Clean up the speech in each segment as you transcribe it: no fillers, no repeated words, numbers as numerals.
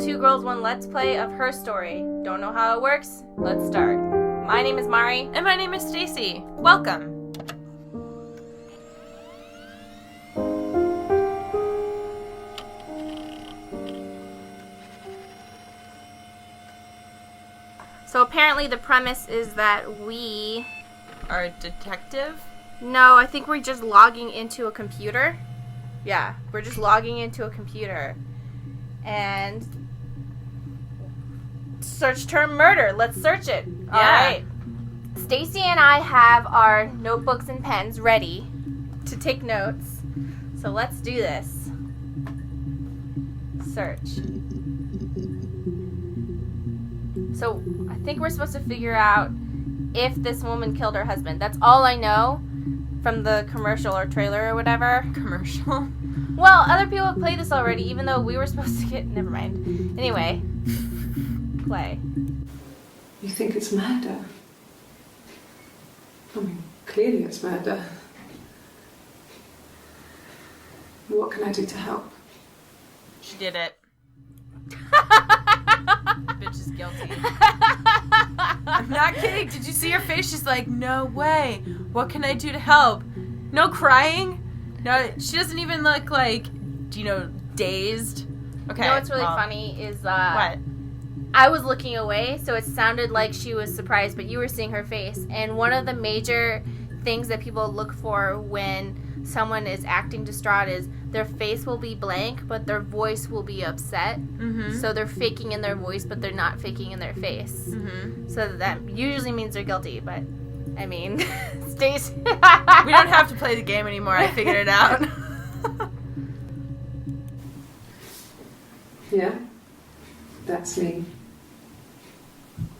Two Girls One Let's Play of her story. Don't know how it works? Let's start. My name is Mari. And my name is Stacy. Welcome. So apparently the premise is that we... Are a detective? No, I think we're just logging into a computer. Yeah, we're just logging into a computer. And... search term murder. Let's search it. Yeah. Alright. Stacy and I have our notebooks and pens ready to take notes. So let's do this. Search. So I think we're supposed to figure out if this woman killed her husband. That's all I know from the commercial or trailer or whatever. Commercial? Well, other people have played this already, even though we were supposed to get... Never mind. Anyway. Play. You think it's murder? I mean, clearly it's murder. What can I do to help? She did it. Bitch is guilty. I'm not kidding. Did you see her face? She's like, no way. What can I do to help? No crying? No, she doesn't even look like, dazed. Okay. You know what's really funny is... what? I was looking away, so it sounded like she was surprised, but you were seeing her face. And one of the major things that people look for when someone is acting distraught is their face will be blank, but their voice will be upset. Mm-hmm. So they're faking in their voice, but they're not faking in their face. Mm-hmm. So that usually means they're guilty, but, I mean, Stacy... We don't have to play the game anymore. I figured it out. Yeah, that's me.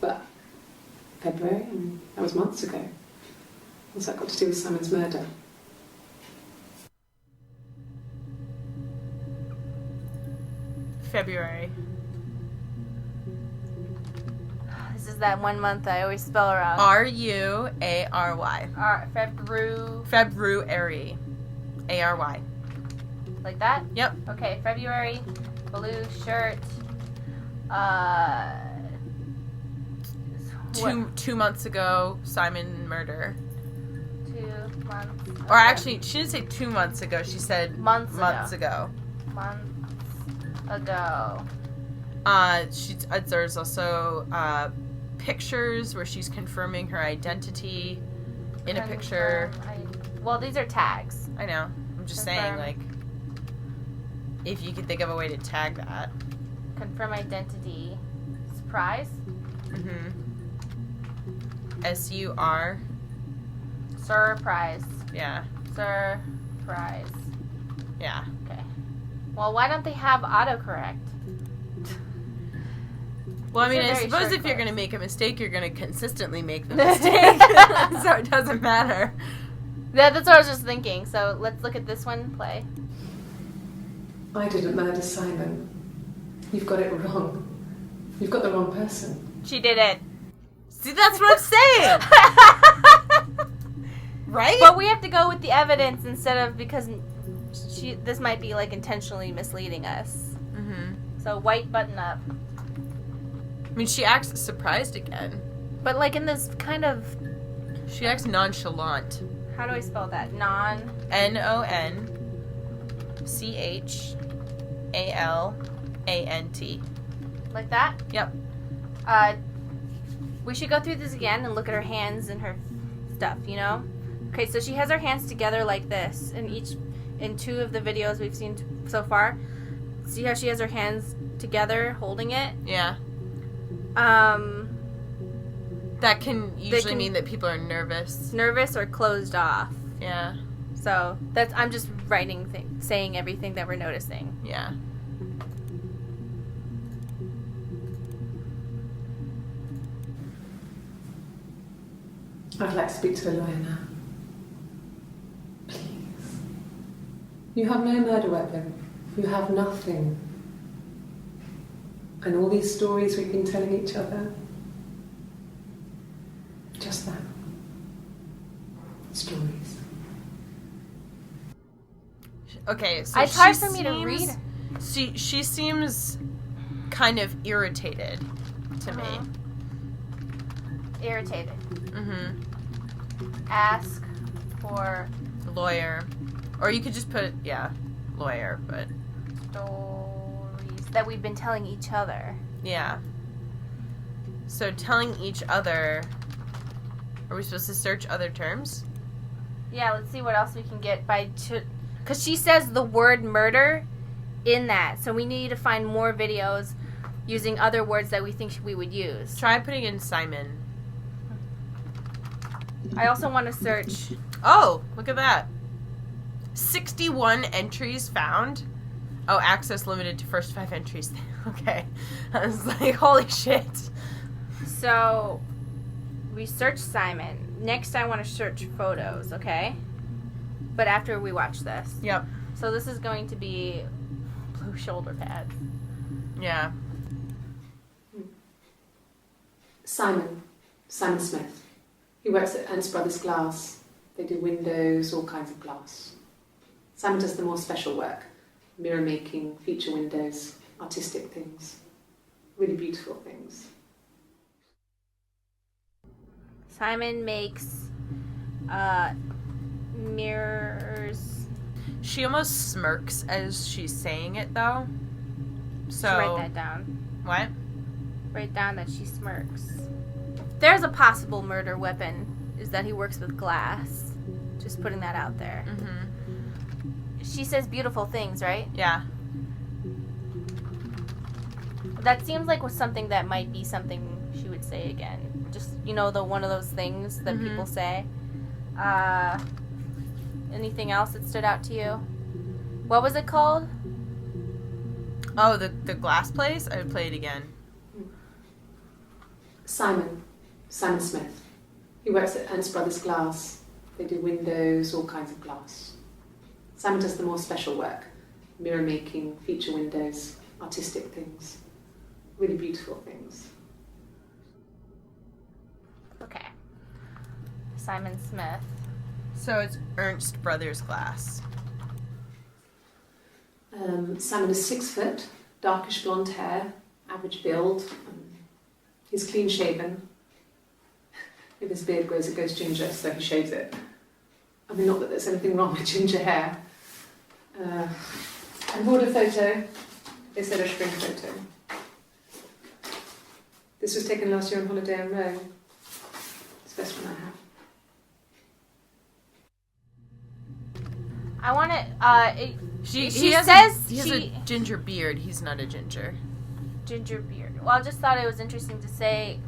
But February, that was months ago. What's that got to do with Simon's murder? February. This is that 1 month I always spell wrong. R-U-A-R-Y. February. A-R-Y. Like that? Yep. Okay, February, blue shirt. Two months ago, Simon murder. 2 months ago. Or actually, she didn't say 2 months ago. She said Months ago. Months ago. There's also pictures where she's confirming her identity in a picture. Well, these are tags. I know. I'm just saying, like, if you could think of a way to tag that. Confirm identity. Surprise? Mm-hmm. S-U-R. Surprise. Yeah. Surprise. Yeah. Okay. Well, why don't they have autocorrect? Well, I mean, I suppose if you're going to make a mistake, you're going to consistently make the mistake. So it doesn't matter. Yeah, that's what I was just thinking. So let's look at this one. Play. I didn't murder Simon. You've got it wrong. You've got the wrong person. She did it. See, that's what I'm saying. Right? But we have to go with the evidence instead of, because this might be like intentionally misleading us. Mm-hmm. So white button up. I mean, she acts surprised again. But like in this kind of... She acts nonchalant. How do I spell that? Nonchalant. Like that? Yep. We should go through this again and look at her hands and her stuff, Okay, so she has her hands together like this in two of the videos we've seen so far. See how she has her hands together holding it? Yeah. That can usually mean that people are nervous. Nervous or closed off. Yeah. So I'm just saying everything that we're noticing. Yeah. I'd like to speak to a lawyer now. Please. You have no murder weapon. You have nothing. And all these stories we've been telling each other. Just that. Stories. Okay, so it's hard for me to read. She seems kind of irritated to me. Irritated. Mm-hmm. Ask for Lawyer. Or you could just put, lawyer, but... stories that we've been telling each other. Yeah. So telling each other... Are we supposed to search other terms? Yeah, let's see what else we can get by... Because she says the word murder in that. So we need to find more videos using other words that we think we would use. Try putting in Simon. I also want to search... Oh, look at that. 61 entries found. Oh, access limited to first 5 entries. Okay. I was like, holy shit. So, we searched Simon. Next, I want to search photos, okay? But after we watch this. Yep. So this is going to be blue shoulder pads. Yeah. Simon Smith. He works at Ernst Brothers Glass. They do windows, all kinds of glass. Simon does the more special work. Mirror making, feature windows, artistic things. Really beautiful things. Simon makes mirrors. She almost smirks as she's saying it, though. So Write that down. What? Write down that she smirks. There's a possible murder weapon, is that he works with glass. Just putting that out there. Mm-hmm. She says beautiful things, right? Yeah. That seems like was something that might be something she would say again. Just, the one of those things that people say. Anything else that stood out to you? What was it called? Oh, the glass place? I would play it again. Simon Smith. He works at Ernst Brothers Glass. They do windows, all kinds of glass. Simon does the more special work. Mirror making, feature windows, artistic things. Really beautiful things. Okay. Simon Smith. So it's Ernst Brothers Glass. Simon is 6 foot, darkish blonde hair, average build. He's clean shaven. If his beard grows, it goes ginger, so he shaves it. I mean, not that there's anything wrong with ginger hair. I bought a photo. They said a spring photo. This was taken last year on holiday in Rome. It's the best one I have. I want to. He says has a ginger beard. He's not a ginger. Ginger beard. Well, I just thought it was interesting to say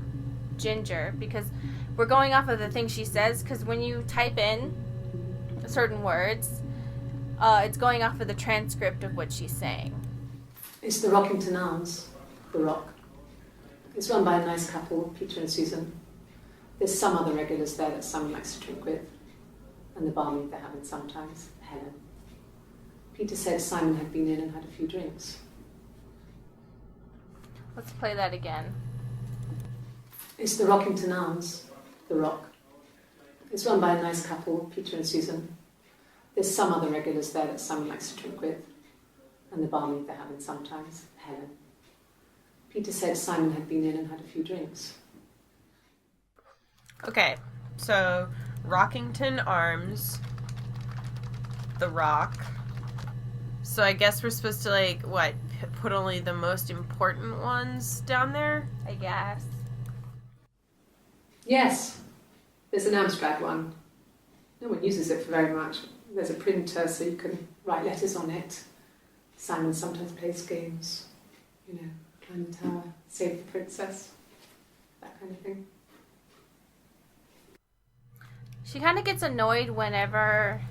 ginger because we're going off of the thing she says. Because when you type in certain words, it's going off of the transcript of what she's saying. It's the Rockington Arms, the Rock. It's run by a nice couple, Peter and Susan. There's some other regulars there that Simon likes to drink with, and the barmaid they have in sometimes, Helen. Peter said Simon had been in and had a few drinks. Let's play that again. It's the Rockington Arms, the Rock. It's run by a nice couple, Peter and Susan. There's some other regulars there that Simon likes to drink with, and the barmaid they have in sometimes, Helen. Peter said Simon had been in and had a few drinks. Okay, so Rockington Arms, the Rock. So I guess we're supposed to, put only the most important ones down there? I guess. Yes, there's an Amstrad one. No one uses it for very much. There's a printer so you can write letters on it. Simon sometimes plays games, climb the tower, save the princess, that kind of thing. She kind of gets annoyed whenever,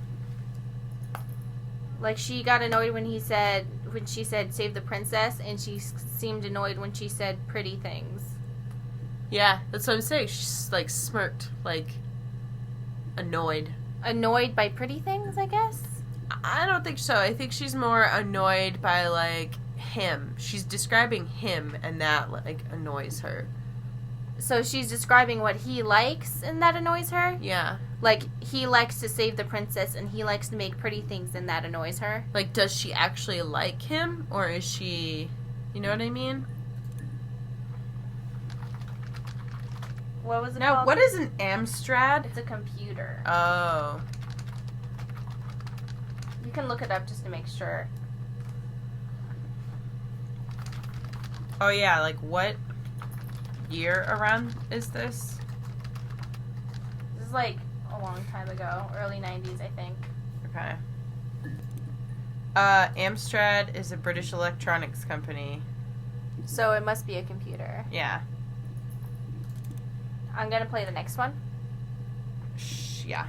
she got annoyed when she said save the princess, and she seemed annoyed when she said pretty things. Yeah, that's what I'm saying. She's, smirked, annoyed. Annoyed by pretty things, I guess? I don't think so. I think she's more annoyed by, him. She's describing him, and that, annoys her. So she's describing what he likes, and that annoys her? Yeah. He likes to save the princess, and he likes to make pretty things, and that annoys her? Does she actually like him, or is she... You know what I mean? What was it No, called? what is an Amstrad? It's a computer. Oh. You can look it up just to make sure. Oh, yeah, like what year around is this? This is like a long time ago. Early 90s, I think. Okay. Amstrad is a British electronics company. So it must be a computer. Yeah. I'm gonna play the next one. Yeah.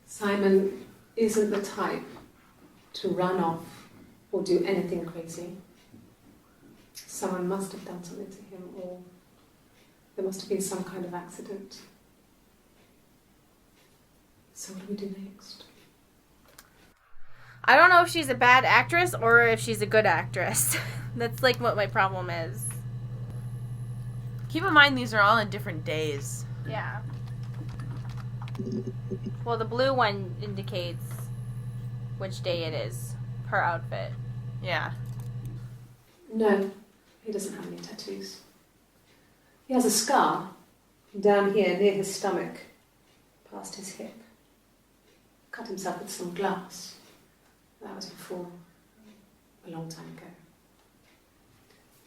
Simon isn't the type to run off or do anything crazy. Someone must have done something to him, or there must have been some kind of accident. So what do we do next? I don't know if she's a bad actress or if she's a good actress. That's like what my problem is. Keep in mind these are all in different days. Yeah. Well, the blue one indicates which day it is per outfit. Yeah. No, he doesn't have any tattoos. He has a scar down here near his stomach, past his hip. Cut himself with some glass. That was before, a long time ago.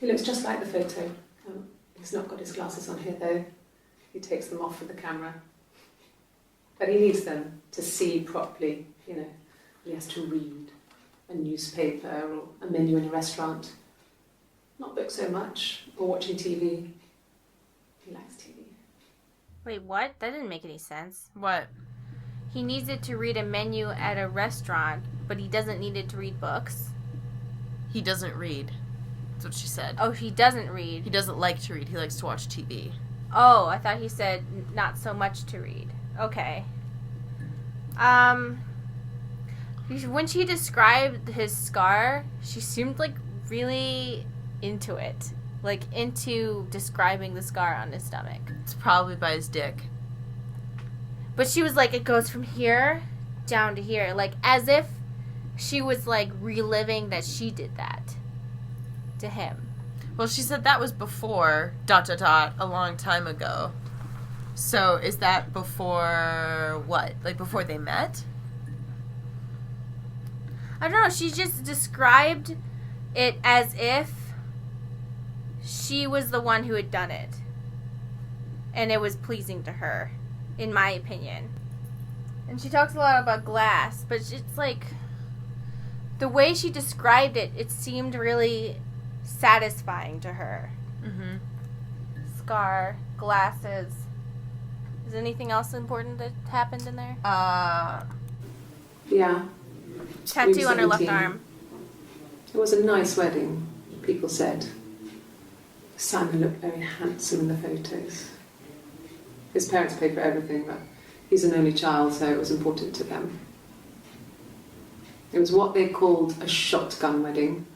He looks just like the photo. He's not got his glasses on here though. He takes them off with the camera. But he needs them to see properly, you know. He has to read a newspaper or a menu in a restaurant. Not book so much, or watching TV. He likes TV. Wait, what? That didn't make any sense. What? He needs it to read a menu at a restaurant, but he doesn't need it to read books. He doesn't read. That's what she said. Oh, he doesn't read. He doesn't like to read. He likes to watch TV. Oh, I thought he said not so much to read. Okay. When she described his scar, she seemed like really into it. Like into describing the scar on his stomach. It's probably by his dick. But she was like, it goes from here down to here. Like, as if she was like reliving that she did that to him. Well, she said that was before ... a long time ago. So is that before what? Like before they met? I don't know. She just described it as if she was the one who had done it. And it was pleasing to her, in my opinion. And she talks a lot about glass, but it's like the way she described it, it seemed really satisfying to her. Mm-hmm. Scar, glasses. Is anything else important that happened in there? Yeah. Tattoo on her left 17. arm. It was a nice wedding, people said. Simon looked very handsome in the photos. His parents paid for everything, but he's an only child, so it was important to them. It was what they called a shotgun wedding,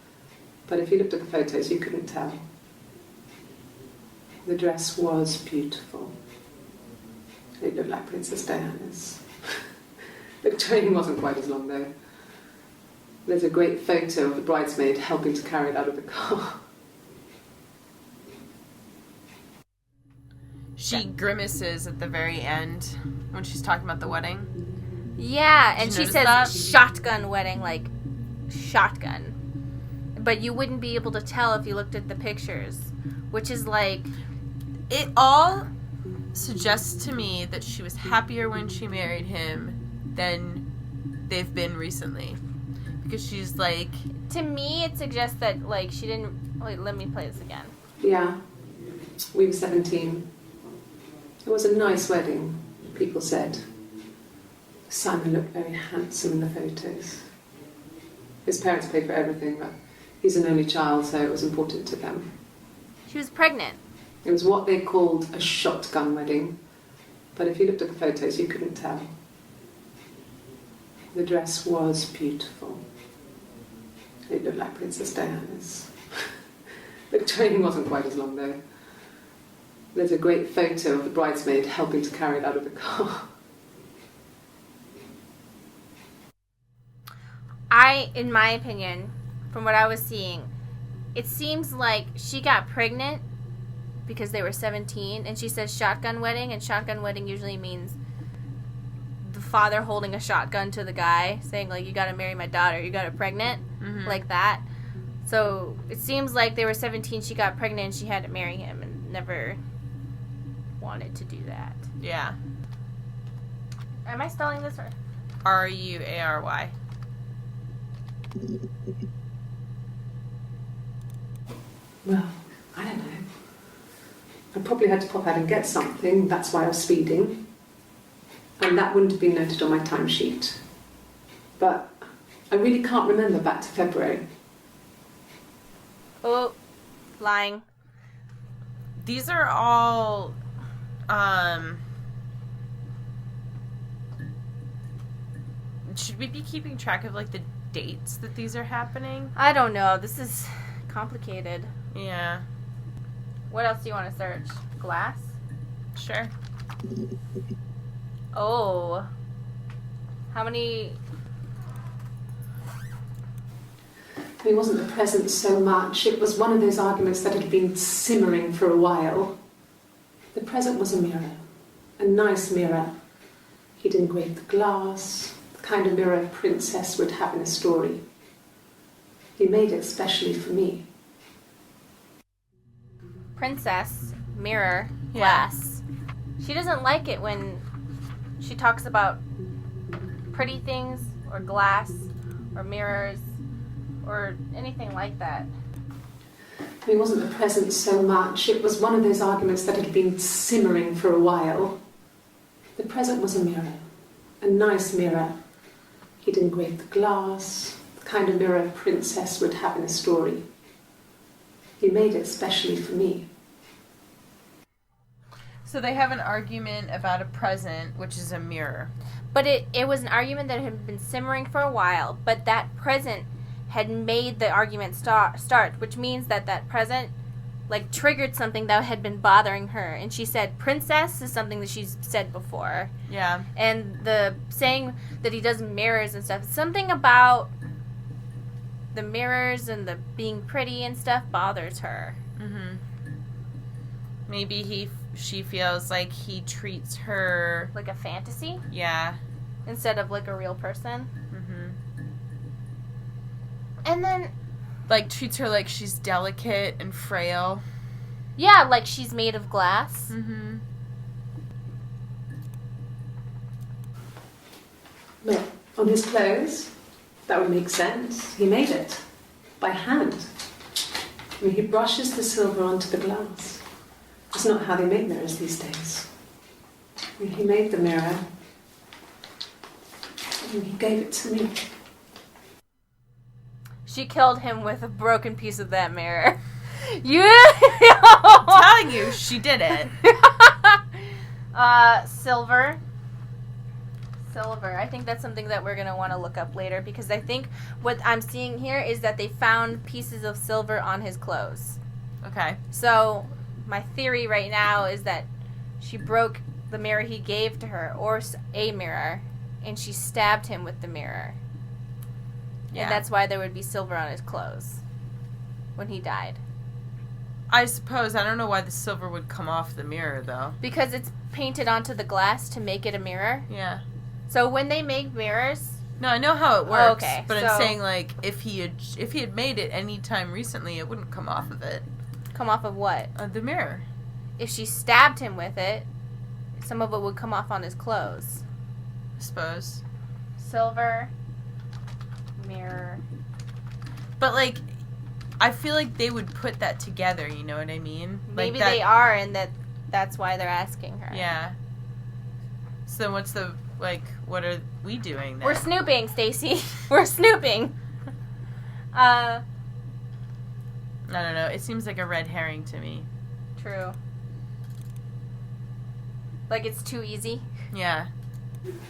but if you looked at the photos, you couldn't tell. The dress was beautiful. It looked like Princess Diana's. The train wasn't quite as long, though. There's a great photo of the bridesmaid helping to carry it out of the car. She grimaces at the very end when she's talking about the wedding. Yeah, and Did she you says notice that? shotgun wedding, like shotgun. But you wouldn't be able to tell if you looked at the pictures, which is like... It all suggests to me that she was happier when she married him than they've been recently. Because she's like... To me, it suggests that, like, she didn't... Wait, let me play this again. Yeah, we were 17. It was a nice wedding, people said. Simon looked very handsome in the photos. His parents paid for everything, but he's an only child, so it was important to them. She was pregnant. It was what they called a shotgun wedding, but if you looked at the photos, you couldn't tell. The dress was beautiful. It looked like Princess Diana's. The train wasn't quite as long, though. There's a great photo of the bridesmaid helping to carry it out of the car. In my opinion, from what I was seeing, it seems like she got pregnant because they were 17, and she says shotgun wedding, and shotgun wedding usually means the father holding a shotgun to the guy, saying, like, you gotta marry my daughter, you got her pregnant, like that. So it seems like they were 17, she got pregnant, and she had to marry him, and never wanted to do that. Yeah. Am I spelling this right? Ruary. Well, I don't know. I probably had to pop out and get something. That's why I was speeding. And that wouldn't have been noted on my timesheet. But I really can't remember back to February. Oh, lying. These are all, should we be keeping track of, like, the dates that these are happening? I don't know. This is complicated. Yeah. What else do you want to search? Glass? Sure. Oh. How many... It wasn't the present so much. It was one of those arguments that had been simmering for a while. The present was a mirror. A nice mirror. He'd engraved the glass, the kind of mirror a princess would have in a story. He made it specially for me. Princess, mirror, glass. She doesn't like it when she talks about pretty things or glass or mirrors or anything like that. It wasn't the present so much. It was one of those arguments that had been simmering for a while. The present was a mirror. A nice mirror. He'd engraved the glass, the kind of mirror a princess would have in a story. He made it specially for me. So they have an argument about a present, which is a mirror. But it was an argument that had been simmering for a while, but that present had made the argument start, which means that present, like, triggered something that had been bothering her. And she said, princess is something that she's said before. Yeah. And the saying that he does mirrors and stuff, something about the mirrors and the being pretty and stuff bothers her. Mm-hmm. Maybe she feels like he treats her... Like a fantasy? Yeah. Instead of, like, a real person. Mm-hmm. And then... Like, treats her like she's delicate and frail. Yeah, like she's made of glass. Mm-hmm. Look, on his clothes, that would make sense. He made it. By hand. I mean, he brushes the silver onto the glass. It's not how they make mirrors these days. I mean, he made the mirror. And he gave it to me. She killed him with a broken piece of that mirror. I'm telling you, she did it. Silver. I think that's something that we're going to want to look up later, because I think what I'm seeing here is that they found pieces of silver on his clothes. Okay. So my theory right now is that she broke the mirror he gave to her, or a mirror, and she stabbed him with the mirror. Yeah. And that's why there would be silver on his clothes when he died. I suppose. I don't know why the silver would come off the mirror, though. Because it's painted onto the glass to make it a mirror. Yeah. So when they make mirrors... No, I know how it works. Oh, okay. But I'm saying, like, if he had made it any time recently, it wouldn't come off of it. Come off of what? The mirror. If she stabbed him with it, some of it would come off on his clothes. I suppose. Silver... mirror. But, like, I feel like they would put that together, you know what I mean? Maybe like they are, and that's why they're asking her. Yeah. So what's the, like, what are we doing then? We're snooping, Stacy. We're snooping. I don't know. It seems like a red herring to me. True. Like it's too easy? Yeah.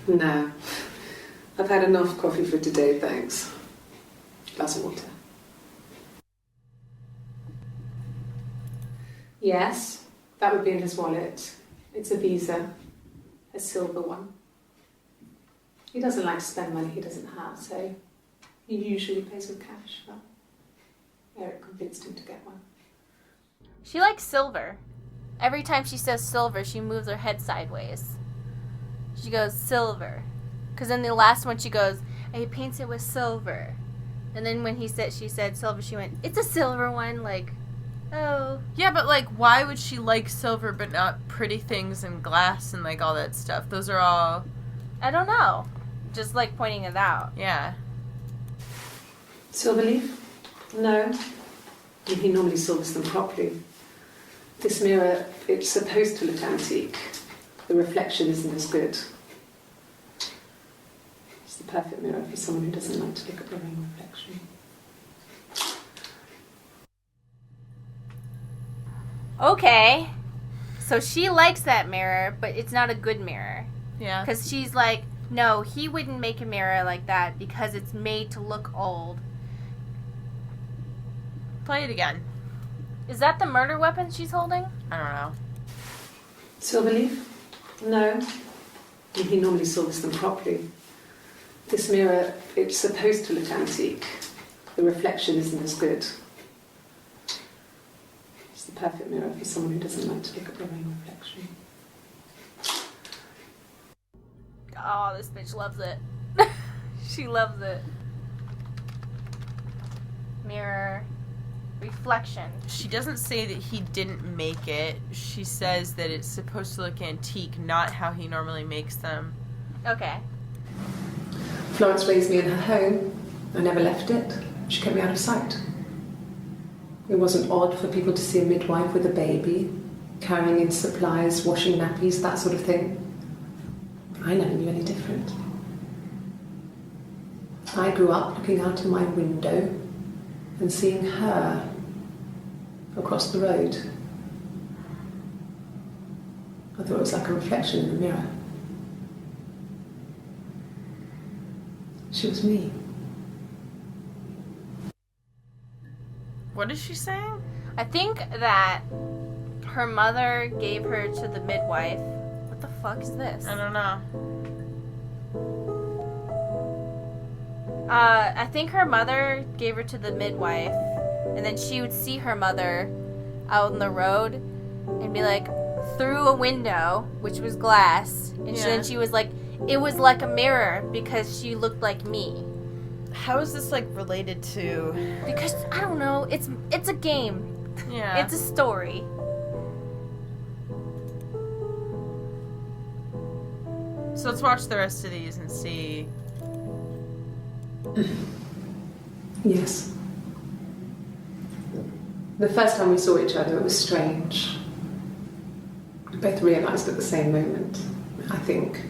No. I've had enough coffee for today, thanks. Glass of water. Yes, that would be in his wallet. It's a Visa. A silver one. He doesn't like to spend money he doesn't have, so he usually pays with cash. Well, Eric convinced him to get one. She likes silver. Every time she says silver, she moves her head sideways. She goes, silver. Because in the last one, she goes, he paints it with silver. And then when she said silver, she went, it's a silver one, like, oh. Yeah, but, like, why would she like silver but not pretty things and glass and, like, all that stuff? Those are all... I don't know. Just, like, pointing it out. Yeah. Silver leaf? No. He normally silvers them properly. This mirror, it's supposed to look antique. The reflection isn't as good. It's the perfect mirror for someone who doesn't like to look at their own reflection. Okay. So she likes that mirror, but it's not a good mirror. Yeah. Because she's like, no, he wouldn't make a mirror like that because it's made to look old. Play it again. Is that the murder weapon she's holding? I don't know. Silver leaf? No. He normally silvers them properly. This mirror, it's supposed to look antique. The reflection isn't as good. It's the perfect mirror for someone who doesn't like to look at their own reflection. Oh, this bitch loves it. She loves it. Mirror. Reflection. She doesn't say that he didn't make it. She says that it's supposed to look antique, not how he normally makes them. Okay. Florence raised me in her home. I never left it. She kept me out of sight. It wasn't odd for people to see a midwife with a baby, carrying in supplies, washing nappies, that sort of thing. I never knew any different. I grew up looking out of my window and seeing her across the road. I thought it was like a reflection in the mirror. She was me. What is she saying? I think that her mother gave her to the midwife. What the fuck is this? I don't know. I think her mother gave her to the midwife, and then she would see her mother out on the road and be like, through a window, which was glass, and then she was like, it was like a mirror because she looked like me. How is this, like, related to... Because, I don't know, it's a game. Yeah. It's a story. So let's watch the rest of these and see... Yes. The first time we saw each other, it was strange. We both realised at the same moment, I think.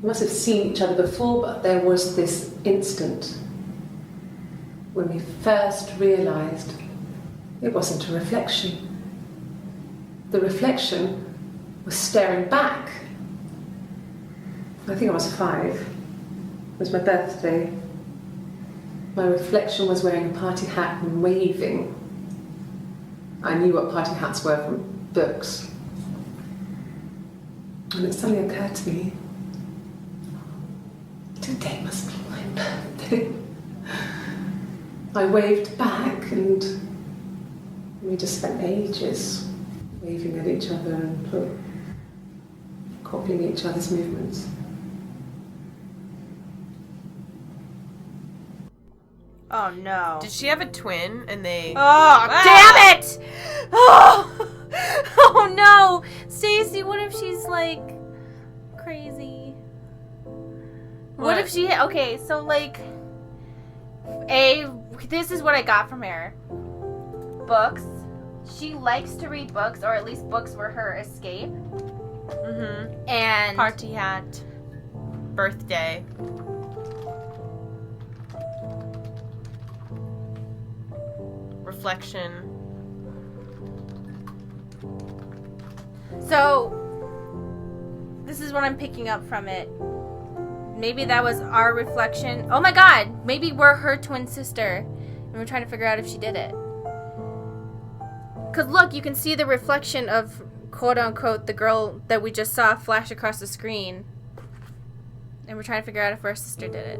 We must have seen each other before, but there was this instant when we first realised it wasn't a reflection. The reflection was staring back. I think I was 5. It was my birthday. My reflection was wearing a party hat and waving. I knew what party hats were from books. And it suddenly occurred to me, today must be my birthday. I waved back and we just spent ages waving at each other and copying each other's movements. Oh no. Did she have a twin and they... Oh, damn it! Oh! Oh no! Stacey, what if she's like crazy? What if she... Okay, so like... This is what I got from her. Books. She likes to read books, or at least books were her escape. Mm-hmm. And... Party hat. Birthday. Reflection. So, this is what I'm picking up from it. Maybe that was our reflection. Oh my god! Maybe we're her twin sister. And we're trying to figure out if she did it. Because look, you can see the reflection of, quote-unquote, the girl that we just saw flash across the screen. And we're trying to figure out if our sister did it.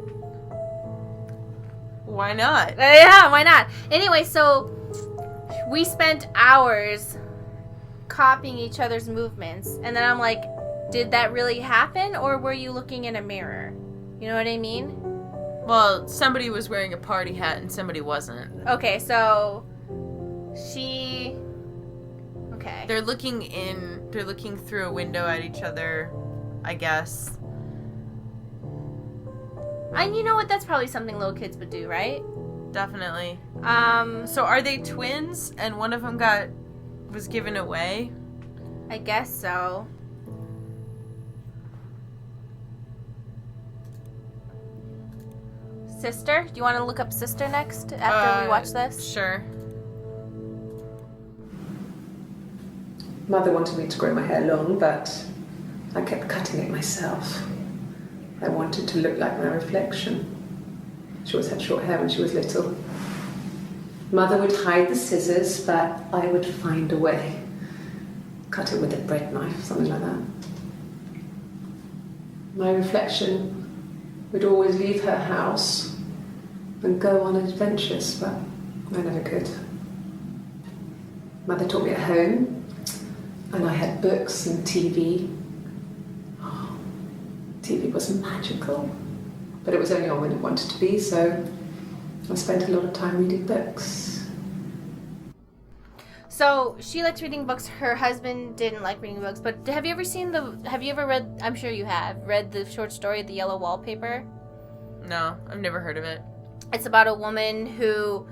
Why not? Yeah, why not? Anyway, so we spent hours copying each other's movements. And then I'm like, did that really happen, or were you looking in a mirror? You know what I mean? Well, somebody was wearing a party hat and somebody wasn't. Okay, so she... Okay. They're looking through a window at each other, I guess. And you know what? That's probably something little kids would do, right? Definitely. So are they twins and one of them was given away? I guess so. Sister? Do you want to look up sister next after we watch this? Sure. Mother wanted me to grow my hair long, but I kept cutting it myself. I wanted to look like my reflection. She always had short hair when she was little. Mother would hide the scissors, but I would find a way. Cut it with a bread knife, something like that. My reflection would always leave her house and go on adventures, but I never could. Mother taught me at home, and I had books and TV. Oh, TV was magical, but it was only on when it wanted to be, so I spent a lot of time reading books. So she likes reading books. Her husband didn't like reading books, but have you ever read, I'm sure you have, read the short story, The Yellow Wallpaper? No, I've never heard of it. It's about a woman who,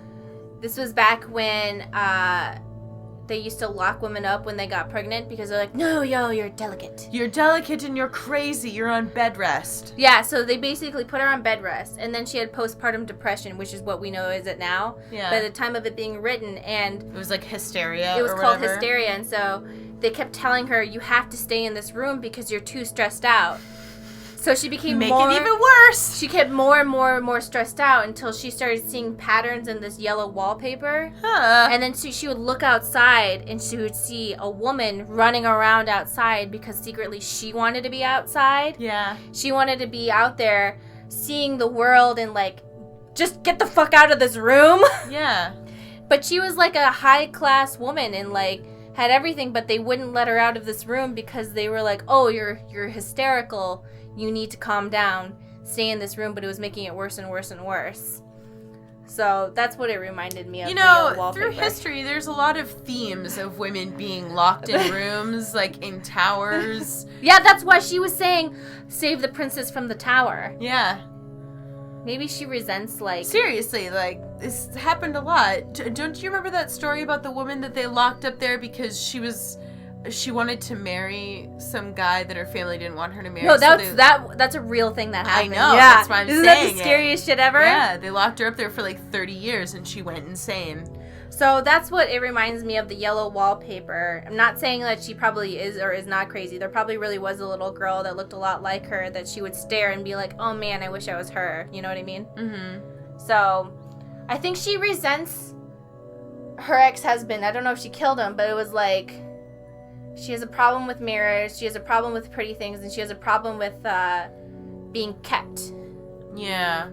this was back when they used to lock women up when they got pregnant because they're like, no, you're delicate. You're delicate and you're crazy. You're on bed rest. Yeah, so they basically put her on bed rest, and then she had postpartum depression, which is what we know is it now. Yeah. By the time of it being written, and it was like hysteria. It was or called whatever. hysteria, and so they kept telling her, you have to stay in this room because you're too stressed out. So she became it even worse. She kept more and more stressed out until she started seeing patterns in this yellow wallpaper. Huh. And then she would look outside and she would see a woman running around outside because secretly she wanted to be outside. Yeah. She wanted to be out there seeing the world and like, just get the fuck out of this room. Yeah. But she was like a high class woman and like had everything, but they wouldn't let her out of this room because they were like, oh, you're hysterical. You need to calm down, stay in this room, but it was making it worse and worse and worse. So that's what it reminded me of. You know, through history, there's a lot of themes of women being locked in rooms, like in towers. Yeah, that's why she was saying, save the princess from the tower. Yeah. Maybe she resents, like... Seriously, like, this happened a lot. Don't you remember that story about the woman that they locked up there because she wanted to marry some guy that her family didn't want her to marry? No, that's a real thing that happened. I know, yeah. that's why I'm Isn't saying that the scariest shit ever? Yeah, they locked her up there for like 30 years and she went insane. So that's what it reminds me of, the yellow wallpaper. I'm not saying that she probably is or is not crazy. There probably really was a little girl that looked a lot like her that she would stare and be like, oh man, I wish I was her. You know what I mean? Mm-hmm. So I think she resents her ex-husband. I don't know if she killed him, but it was like... She has a problem with mirrors, she has a problem with pretty things, and she has a problem with being kept. Yeah.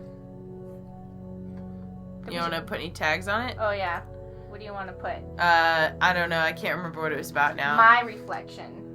You want to put any tags on it? Oh, yeah. What do you want to put? I don't know. I can't remember what it was about now. My reflection.